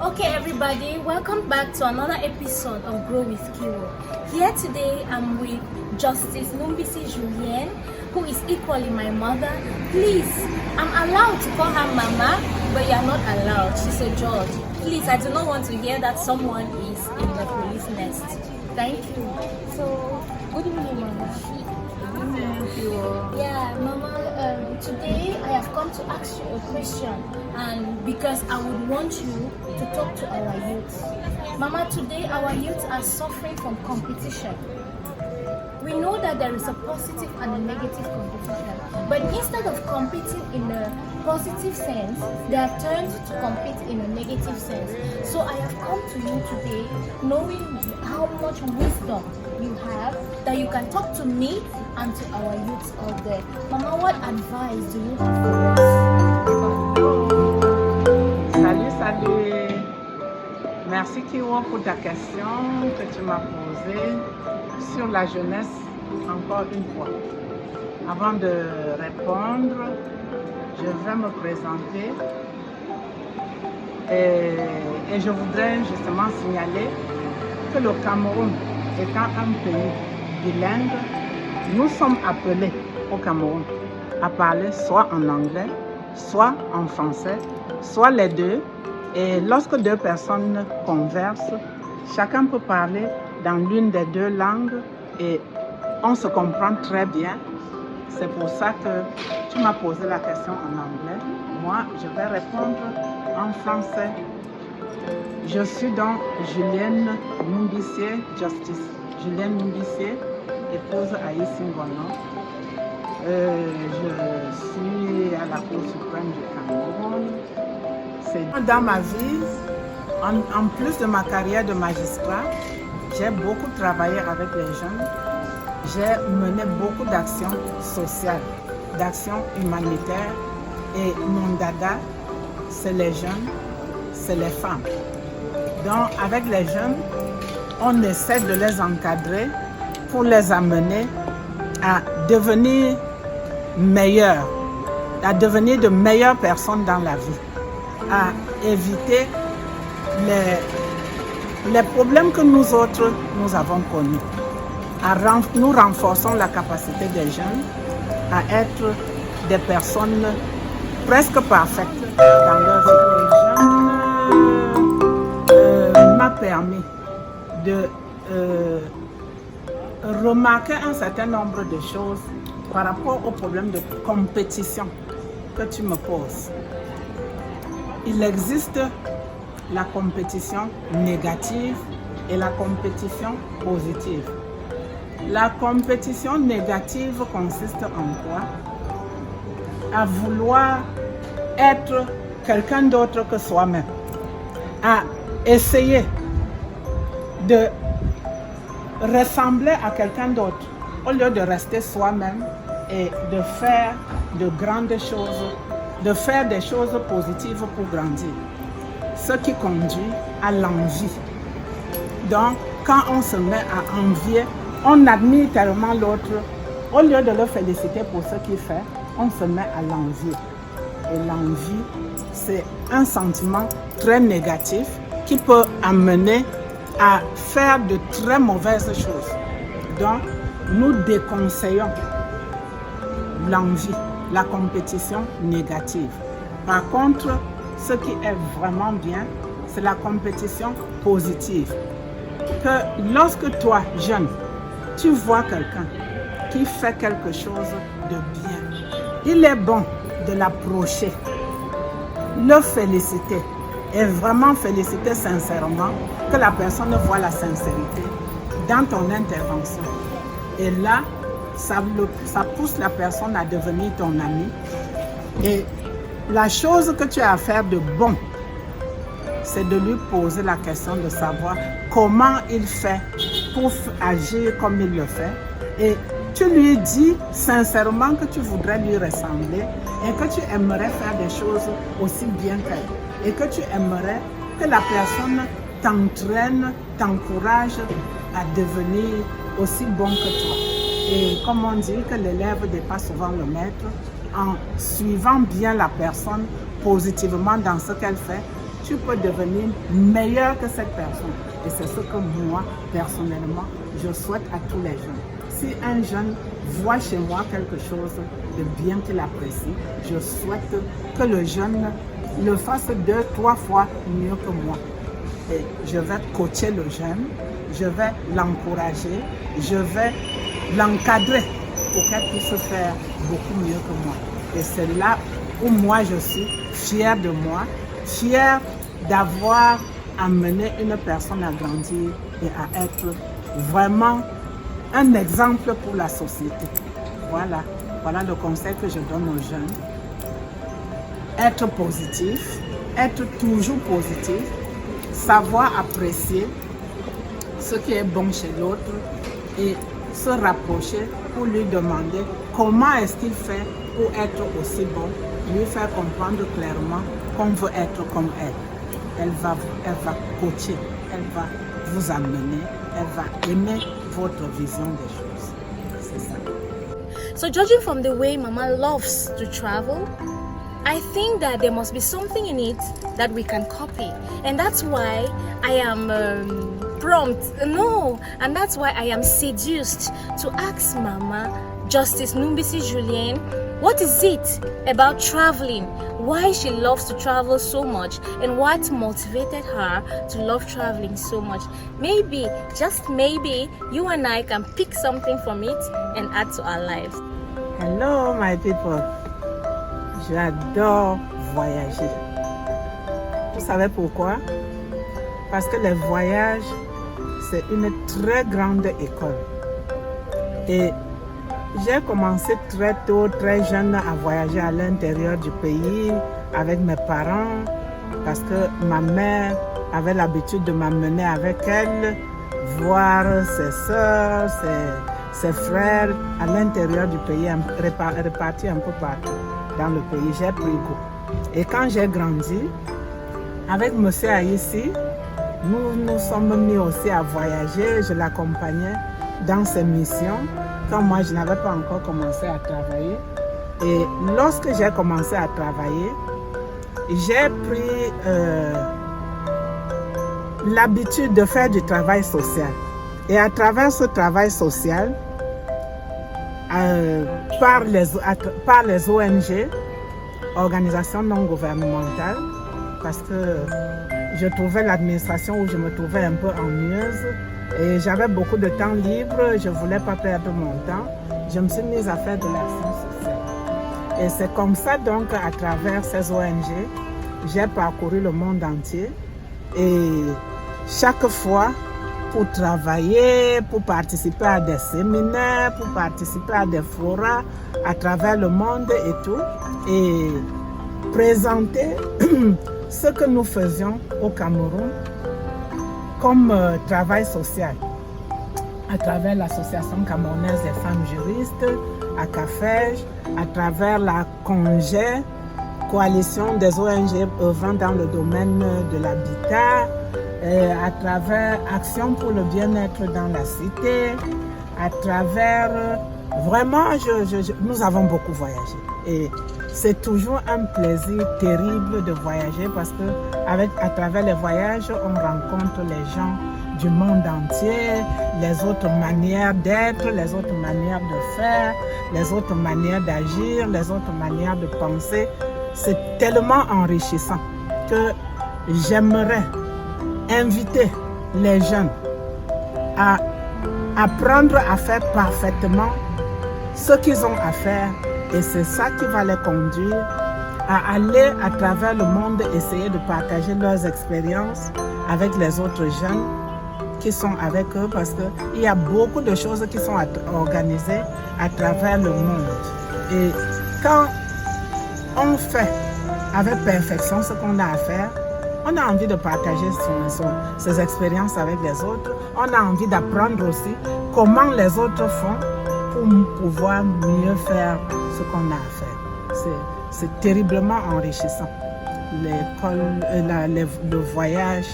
Okay, everybody, welcome back to another episode of Grow with Kiro. Here today, I'm with Justice Numbisi Julien, who is equally my mother. Please, I'm allowed to call her Mama, but you're not allowed. She's a judge. Please, I do not want to hear that someone is in the police nest. Thank you. So, good evening, Mama. Thank you. Yeah, Mama, today I have come to ask you a question, and because I would want you to talk to our youth. Mama, today our youth are suffering from competition. We know that there is a positive and a negative competition, but instead of competing in a positive sense, they have turned to compete in a negative sense. So I have come to you today knowing how much wisdom you have, that you can talk to me and to our youths out there. Mama, what advice do you have for us? Salut. Merci Kiro pour ta question que tu m'as posée sur la jeunesse encore une fois. Avant de répondre, je vais me présenter et je voudrais justement signaler que le Cameroun étant un pays bilingue, nous sommes appelés au Cameroun à parler soit en anglais, soit en français, soit les deux. Et lorsque deux personnes conversent, chacun peut parler dans l'une des deux langues et on se comprend très bien. C'est pour ça que tu m'as posé la question en anglais. Moi, je vais répondre en français. Je suis donc Julienne Numbissier, Justice Julienne Numbissier, épouse Aïe Singono. Je suis à la Cour suprême du Cameroun. Dans ma vie, en plus de ma carrière de magistrat, j'ai beaucoup travaillé avec les jeunes. J'ai mené beaucoup d'actions sociales, d'actions humanitaires. Et mon dada, c'est les jeunes, c'est les femmes. Donc, avec les jeunes, on essaie de les encadrer pour les amener à devenir meilleurs, à devenir de meilleures personnes dans la vie, à éviter les problèmes que nous autres, nous avons connus. Nous renforçons la capacité des jeunes à être des personnes presque parfaites dans leur vie. Les jeunes m'a permis de remarquer un certain nombre de choses par rapport au problème de compétition que tu me poses. Il existe la compétition négative et la compétition positive. La compétition négative consiste en quoi? À vouloir être quelqu'un d'autre que soi-même, à essayer de ressembler à quelqu'un d'autre au lieu de rester soi-même et de faire de grandes choses, de faire des choses positives pour grandir. Ce qui conduit à l'envie. Donc, quand on se met à envier, on admire tellement l'autre, au lieu de le féliciter pour ce qu'il fait, on se met à l'envier. Et l'envie, c'est un sentiment très négatif qui peut amener à faire de très mauvaises choses. Donc, nous déconseillons l'envie, la compétition négative. Par contre, ce qui est vraiment bien, c'est la compétition positive. Que lorsque toi, jeune, tu vois quelqu'un qui fait quelque chose de bien, il est bon de l'approcher, le féliciter et vraiment féliciter sincèrement, que la personne voit la sincérité dans ton intervention. Et là, ça pousse la personne à devenir ton ami. Et la chose que tu as à faire de bon, c'est de lui poser la question de savoir comment il fait pour agir comme il le fait. Et tu lui dis sincèrement que tu voudrais lui ressembler et que tu aimerais faire des choses aussi bien qu'elle. Et que tu aimerais que la personne t'entraîne, t'encourage à devenir aussi bon que toi. Et comme on dit que l'élève dépasse souvent le maître, en suivant bien la personne positivement dans ce qu'elle fait, tu peux devenir meilleur que cette personne. Et c'est ce que moi, personnellement, je souhaite à tous les jeunes. Si un jeune voit chez moi quelque chose de bien qu'il apprécie, je souhaite que le jeune le fasse 2-3 fois mieux que moi. Et je vais coacher le jeune, je vais l'encourager, je vais l'encadrer pour qu'elle puisse faire beaucoup mieux que moi. Et c'est là où moi je suis fière de moi, fière d'avoir amené une personne à grandir et à être vraiment un exemple pour la société. Voilà le conseil que je donne aux jeunes. Être positif, être toujours positif, savoir apprécier ce qui est bon chez l'autre et se rapprocher pour lui demander comment est-ce qu'il fait pour être aussi bon, lui faire comprendre clairement qu'on veut être comme elle. Elle va coacher, elle va vous amener, elle va aimer votre vision des choses. C'est ça. So judging from the way Mama loves to travel, I think that there must be something in it that we can copy. And that's why I am and that's why I am seduced to ask Mama, Justice Numbisi Julien, what is it about traveling? Why she loves to travel so much and what motivated her to love traveling so much? Maybe, just maybe, you and I can pick something from it and add to our lives. Hello my people, j'adore voyager. Vous savez pourquoi? Parce que les voyages, c'est une très grande école. Et j'ai commencé très tôt, très jeune à voyager à l'intérieur du pays avec mes parents parce que ma mère avait l'habitude de m'amener avec elle voir ses soeurs, ses frères à l'intérieur du pays, répartis un peu partout dans le pays. J'ai pris goût. Et quand j'ai grandi, avec M. Aïssi, nous nous sommes mis aussi à voyager. Je l'accompagnais dans ses missions quand moi je n'avais pas encore commencé à travailler. Et lorsque j'ai commencé à travailler, j'ai pris l'habitude de faire du travail social. Et à travers ce travail social, par les ONG, organisations non gouvernementales, parce que je trouvais l'administration où je me trouvais un peu ennuyeuse et j'avais beaucoup de temps libre, je ne voulais pas perdre mon temps. Je me suis mise à faire de l'action sociale. Et c'est comme ça donc, à travers ces ONG, j'ai parcouru le monde entier et chaque fois, pour travailler, pour participer à des séminaires, pour participer à des forats à travers le monde et tout, et présenter ce que nous faisions au Cameroun comme travail social à travers l'Association camerounaise des femmes juristes, à CAFEJ, à travers la CONGE, coalition des ONG œuvrant dans le domaine de l'habitat, à travers Action pour le bien-être dans la cité, à travers... Vraiment, nous avons beaucoup voyagé. Et c'est toujours un plaisir terrible de voyager parce que à travers les voyages, on rencontre les gens du monde entier, les autres manières d'être, les autres manières de faire, les autres manières d'agir, les autres manières de penser. C'est tellement enrichissant que j'aimerais inviter les jeunes à apprendre à faire parfaitement ce qu'ils ont à faire et c'est ça qui va les conduire à aller à travers le monde essayer de partager leurs expériences avec les autres jeunes qui sont avec eux parce qu'il y a beaucoup de choses qui sont organisées à travers le monde. Et quand on fait avec perfection ce qu'on a à faire, on a envie de partager ses expériences avec les autres. On a envie d'apprendre aussi comment les autres font pour pouvoir mieux faire ce qu'on a à faire. C'est terriblement enrichissant. Le voyage,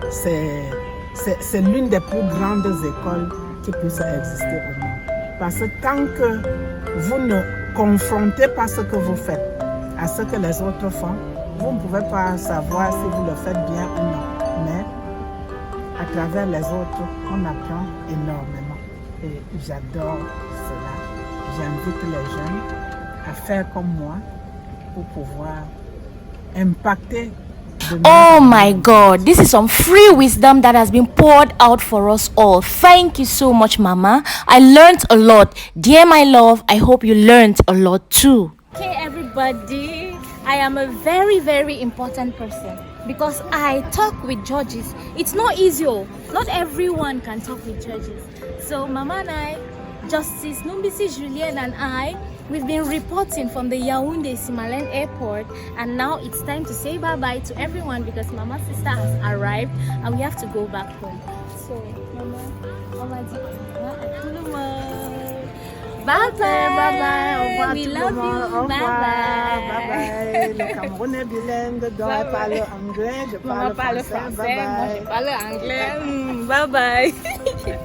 c'est l'une des plus grandes écoles qui puissent exister au monde. Parce que tant que vous ne confrontez pas ce que vous faites à ce que les autres font, Vous ne pouvez pas savoir si vous le faites bien ou non, mais à travers les autres, on apprend énormément. Et j'adore cela. J'invite les jeunes à faire comme moi pour pouvoir impacter. Oh my God, this is some free wisdom that has been poured out for us all. Thank you so much, Mama. I learned a lot. Dear my love, I hope you learned a lot too. Okay, everybody, I am a very, very important person because I talk with judges. It's not easy. Not everyone can talk with judges. So Mama and I, Justice Numbisi Julien and I, we've been reporting from the Yaoundé Simalen airport, and now it's time to say bye-bye to everyone because Mama's sister has arrived and we have to go back home. So, Mama, bye-bye. Bye-bye. Au revoir We tout le love monde. you. Au revoir. Bye-bye. Bye-bye. Le Cameroun est bilingue, donc elle parle anglais, je Maman parle parle français. français, moi Bye-bye. je parle anglais. Bye-bye.